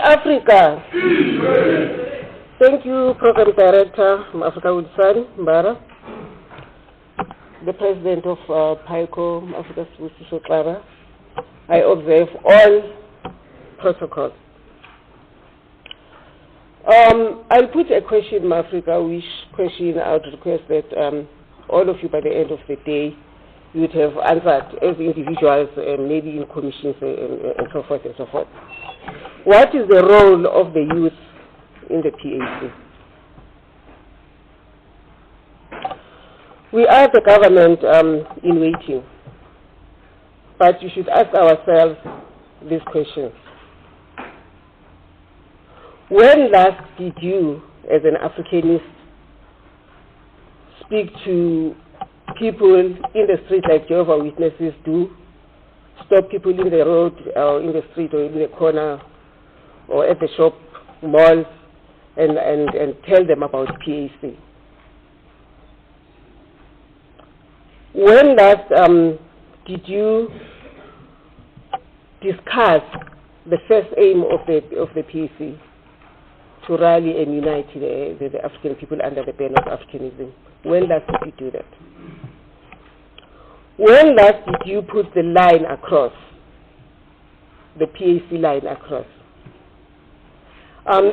Africa. Thank you, Program Director Africa Woodson Mbara, the President of PAYCO, Africa Sombu Tshabalala. I observe all protocols. I'll put a question in Africa, which question I would request that all of you by the end of the day you would have answered as individuals, maybe in commissions and so forth and so forth. What is the role of the youth in the PAC? We are the government in waiting, but you should ask ourselves these questions. When last did you, as an Africanist, speak to people in the street like Jehovah's Witnesses do, stop people in the road, or in the street, or in the corner, or at the shop, malls, and tell them about PAC? When last did you discuss the first aim of the PAC? To rally and unite the African people under the banner of Africanism. When last did you do that? When last did you put the line across, the PAC line across?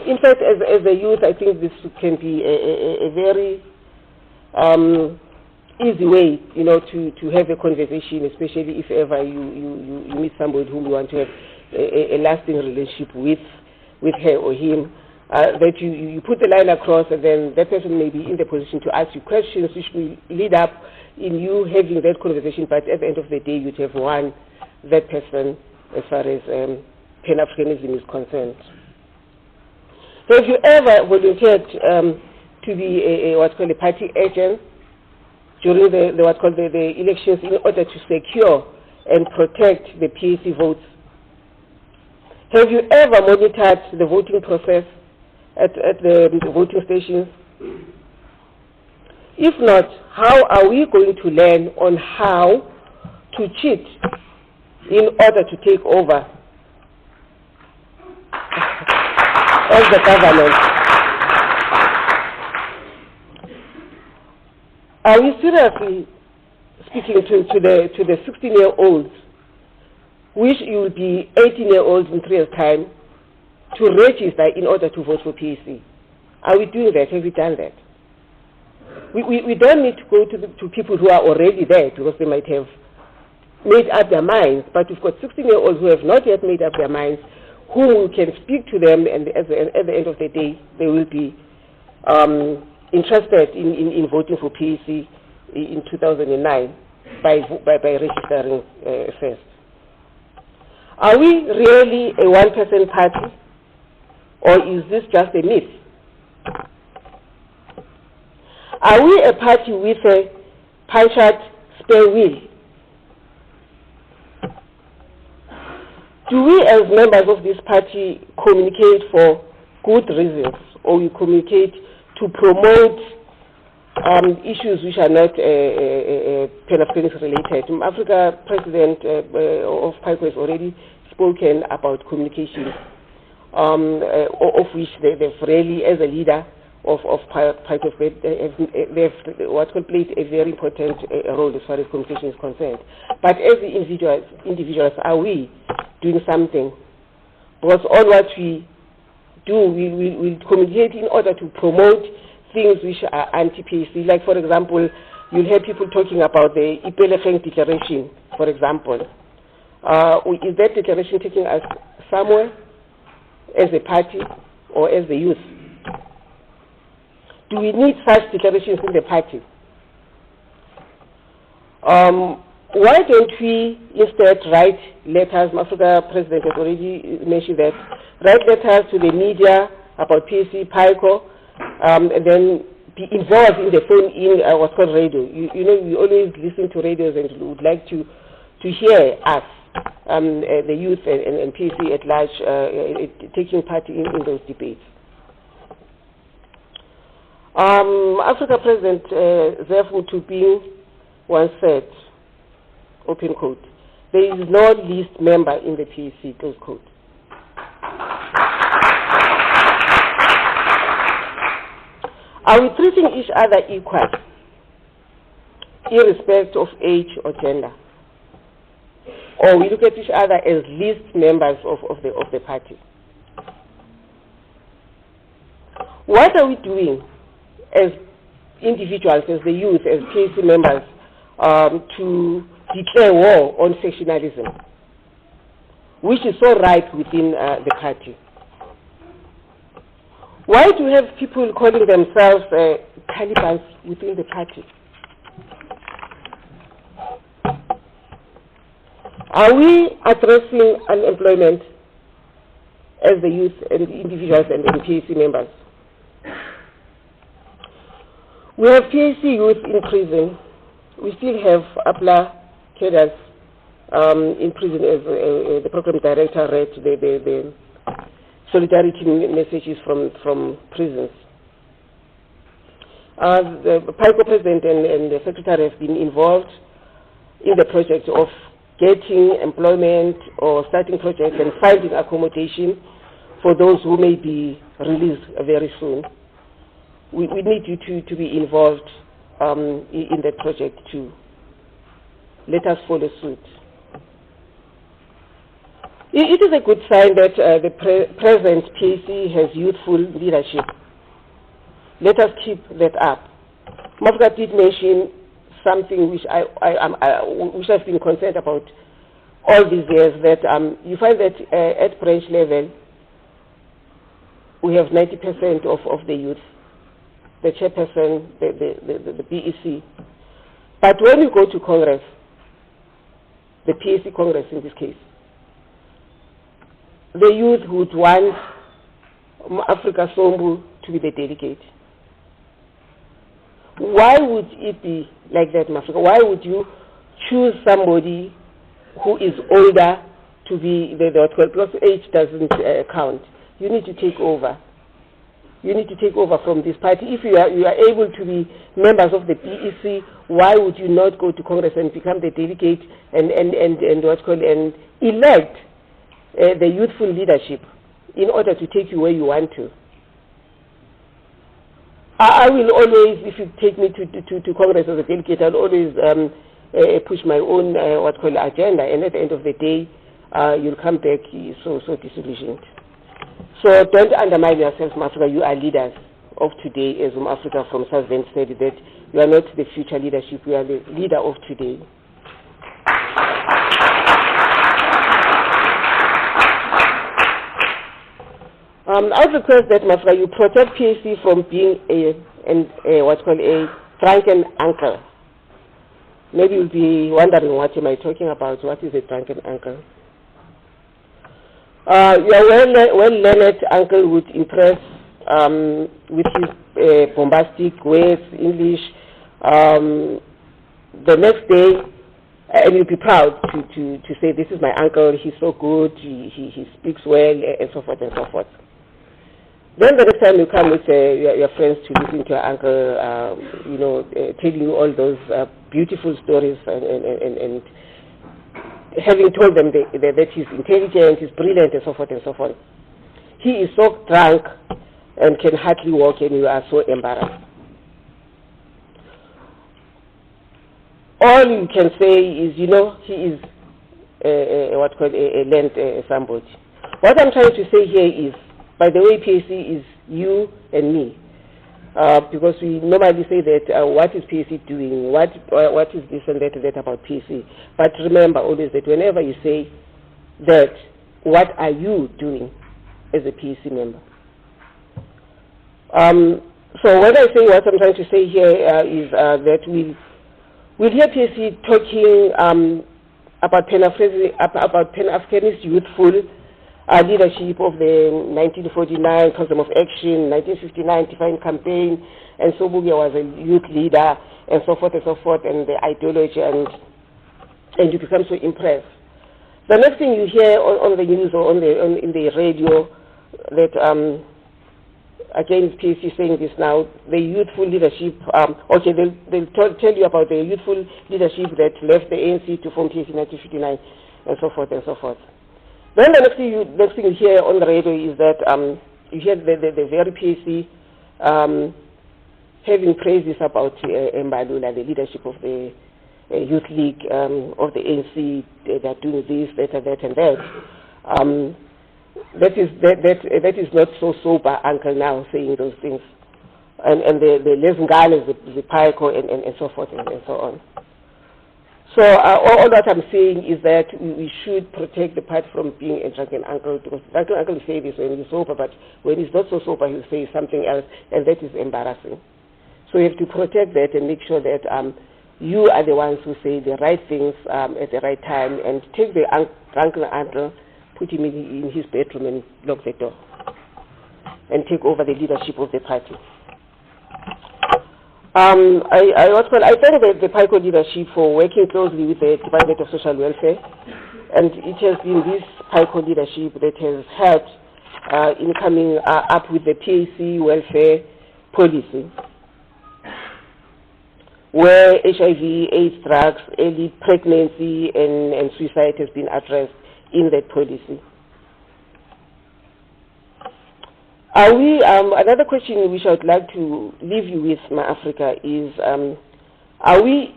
In fact, as a youth, I think this can be a very easy way, to have a conversation, especially if ever you meet somebody whom you want to have a lasting relationship with her or him. That you put the line across, and then that person may be in the position to ask you questions which will lead up in you having that conversation, but at the end of the day you'd have won that person as far as Pan-Africanism is concerned. Have you ever volunteered to be what's called a party agent during the elections in order to secure and protect the PAC votes? Have you ever monitored the voting process at the voting stations? If not, how are we going to learn on how to cheat in order to take over as the government? Are we seriously speaking to the 16-year-olds, which you will be 18-year-olds in 3 years' time, to register in order to vote for PAC? Are we doing that? Have we done that? We don't need to go to people who are already there, because they might have made up their minds, but we've got 16-year-olds who have not yet made up their minds, whom we can speak to them, and at the end of the day, they will be interested in voting for PAC in 2009 by registering first. Are we really a one-person party? Or is this just a myth? Are we a party with a punctured spare wheel? Do we as members of this party communicate for good reasons, or we communicate to promote issues which are not Pan-Africanist related? Africa President of PAYCO has already spoken about communication, of which they've really, as a leader of PAYCO, they've played a very important role as far as communication is concerned. But as individuals, are we doing something? Because all what we do, we communicate in order to promote things which are anti-PAC. Like, for example, you'll hear people talking about the Ipelefeng Declaration, for example. Is that declaration taking us somewhere as a party or as the youth? Do we need such declarations in the party? Why don't we instead write letters? Africa President has already mentioned that. Write letters to the media about PAC, PAYCO, and then be involved in the phone-in, what's called radio. You know, we always listen to radios and we would like to hear us, the youth and PAC at large, taking part in those debates. Africa President Zef Mutuping once said, open quote, there is no least member in the PAC, close quote. Are we treating each other equal, irrespective of age or gender? Or we look at each other as least members of the party? What are we doing as individuals, as the youth, as PAC members, to declare war on sectionalism, which is so ripe within the party? Why do you have people calling themselves Taliban within the party? Are we addressing unemployment as the youth and individuals and PAC members? We have PAC youth in prison. We still have APLA cadres in prison, as the program director read the solidarity messages from prisons. The PAYCO president and the secretary have been involved in the project of getting employment or starting projects and finding accommodation for those who may be released very soon. We need you to be involved in that project too. Let us follow suit. It is a good sign that the present PAC has youthful leadership. Let us keep that up. Mafka did mention something which I've been concerned about all these years, that you find that at branch level we have 90% of the youth, the chairperson, the BEC. But when you go to Congress, the PAC Congress in this case, the youth would want Africa Sombu to be the delegate. Why would it be like that in Africa? Why would you choose somebody who is older to be because age doesn't count? You need to take over. You need to take over from this party. If you are able to be members of the BEC, why would you not go to Congress and become the delegate and elect the youthful leadership in order to take you where you want to? I will always, if you take me to Congress as a delegate, I'll always push my own agenda, and at the end of the day, you'll come back so disillusioned. So don't undermine yourselves, Africa. You are leaders of today, as Africa from Southern said, that you are not the future leadership, you are the leader of today. I would request that, Mafra, you protect PAC from being a drunken uncle. Maybe you'll be wondering, what am I talking about? What is a drunken uncle? Your well-learned uncle would impress with his bombastic words, English. The next day, and you'll be proud to say, this is my uncle, he's so good, he speaks well, and so forth and so forth. Then the next time you come with your friends to listen to your uncle, telling you all those beautiful stories and having told them that he's intelligent, he's brilliant, and so forth and so forth. He is so drunk and can hardly walk, and you are so embarrassed. All you can say is, he is a learned somebody. What I'm trying to say here is, by the way, PAC is you and me, because we normally say that what is PAC doing, what is this and that about PAC. But remember always that whenever you say that, what are you doing as a PAC member? So when I say what I'm trying to say here is that we'll hear PAC talking about Pan-Africanist youthful leadership of the 1949 Program of Action, 1959 Defiant Campaign, and Sombu was a youth leader, and so forth, and the ideology, and you become so impressed. The next thing you hear on the news or in the radio, that again, PAC saying this now, the youthful leadership, okay, they'll tell you about the youthful leadership that left the ANC to form PAC in 1959, and so forth and so forth. Then the next thing you hear on the radio is that you hear the very PAC having praises about Mbalula, the leadership of the Youth League of the ANC. They're doing this, that, and that. That is not so sober, Uncle, now saying those things. And the Lesngales, the PAYCO, and so forth and so on. So all that I'm saying is that we should protect the party from being a drunken uncle, because drunken uncle will say this when he's sober, but when he's not so sober, he'll say something else, and that is embarrassing. So you have to protect that and make sure that you are the ones who say the right things at the right time, and take the drunken uncle, put him in his bedroom and lock the door, and take over the leadership of the party. I thank the PAYCO leadership for working closely with the Department of Social Welfare, and it has been this PAYCO leadership that has helped in coming up with the PAC welfare policy, where HIV, AIDS, drugs, early pregnancy, and suicide has been addressed in that policy. Another question which I would like to leave you with, my Africa, is are we,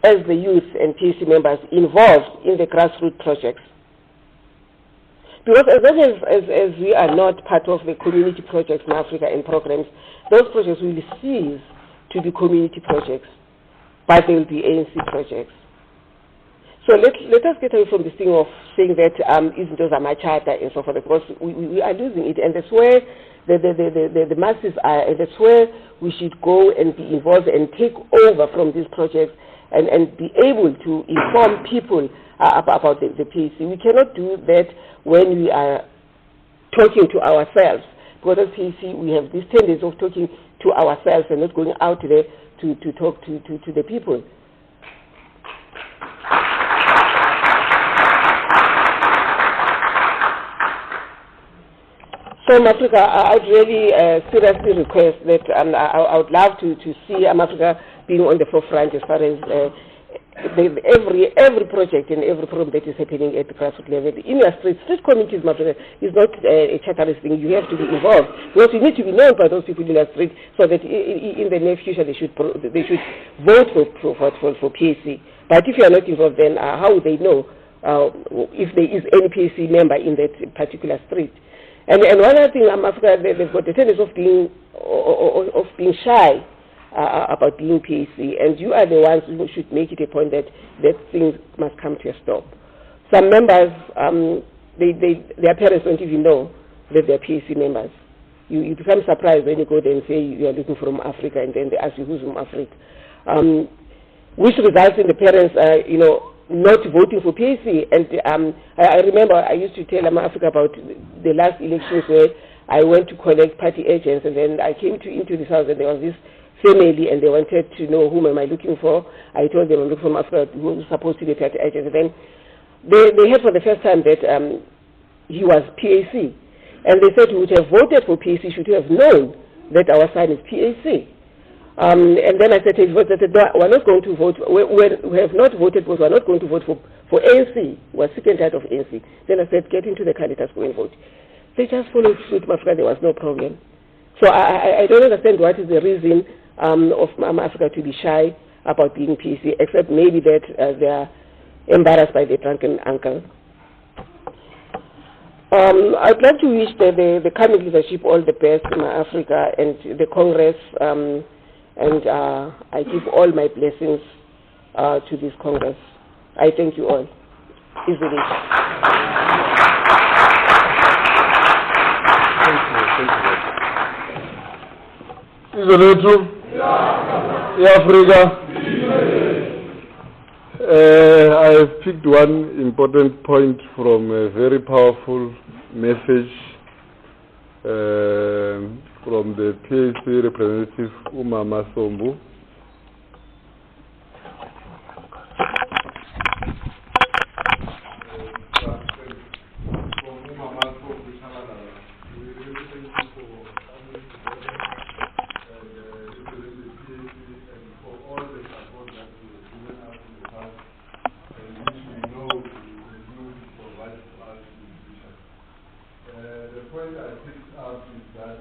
as the youth and PAC members, involved in the grassroots projects? Because as long as we are not part of the community projects in Africa and programs, those projects will cease to be community projects, but they will be ANC projects. So let us get away from this thing of saying that isn't those my charter and so forth, because we are losing it, and that's where the masses are, and that's where we should go and be involved and take over from these projects and be able to inform people about the PAC. We cannot do that when we are talking to ourselves, because as PAC we have this tendency of talking to ourselves and not going out there to talk to the people. So in Africa, I'd really seriously request that I would love to see Africa being on the forefront as far as every project and every program that is happening at the grassroots level. In your street communities, Africa is not a charterist thing. You have to be involved, because you need to be known by those people in the street, so that in the near future they should vote for PAC. But if you are not involved, then how would they know if there is any PAC member in that particular street? And one other thing, Africa, they've got the tendency of being shy about being PAC, and you are the ones who should make it a point that things must come to a stop. Some members, their parents don't even know that they're PAC members. You become surprised when you go there and say you are looking from Africa, and then they ask you who's from Africa, which results in the parents, not voting for PAC. And I remember I used to tell Africa about the last elections where I went to collect party agents, and then I came into this house and there was this family and they wanted to know whom am I looking for. I told them I'm looking for Africa, who was supposed to be party agents. And then they heard for the first time that he was PAC. And they said we would have voted for PAC, should have known that our son is PAC. And then I said to his vote, I said, no, we're not going to vote, we have not voted, because we're not going to vote for ANC. We're sick and tired of ANC. Then I said, get into the car, let us go and vote. They just followed suit, my friend, there was no problem. So I don't understand what is the reason of Africa to be shy about being PAC, except maybe that they are embarrassed by the drunken uncle. I'd like to wish the coming leadership all the best in Africa and the Congress, and I give all my blessings to this Congress. I thank you all. Is it? Thank you. Is it true? Yeah. Africa. I have picked one important point from a very powerful message from the PAC representative, Umama Sombu. The point I picked up is that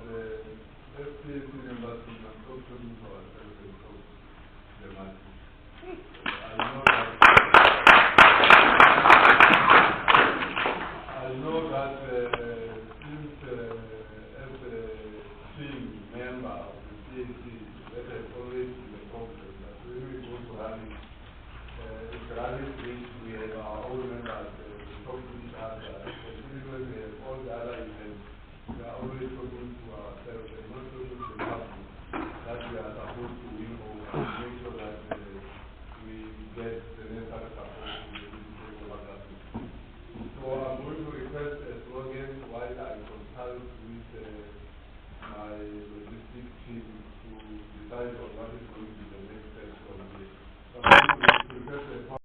FPAC members must also look for ourselves and talk to the masses. I know that since as a team member of the PAC, that has always been a problem. That when we go to rallies, it's rallies which we have our own members, we talk to each other. When we have all the other events, we are always talking to ourselves and not talking to the public that we are supposed to win over and make sure that we get the necessary support to be able to take over that. So I'm going to request a slogan while I consult with my logistics team to decide on what is going to be the next step from here. So I'm going to request a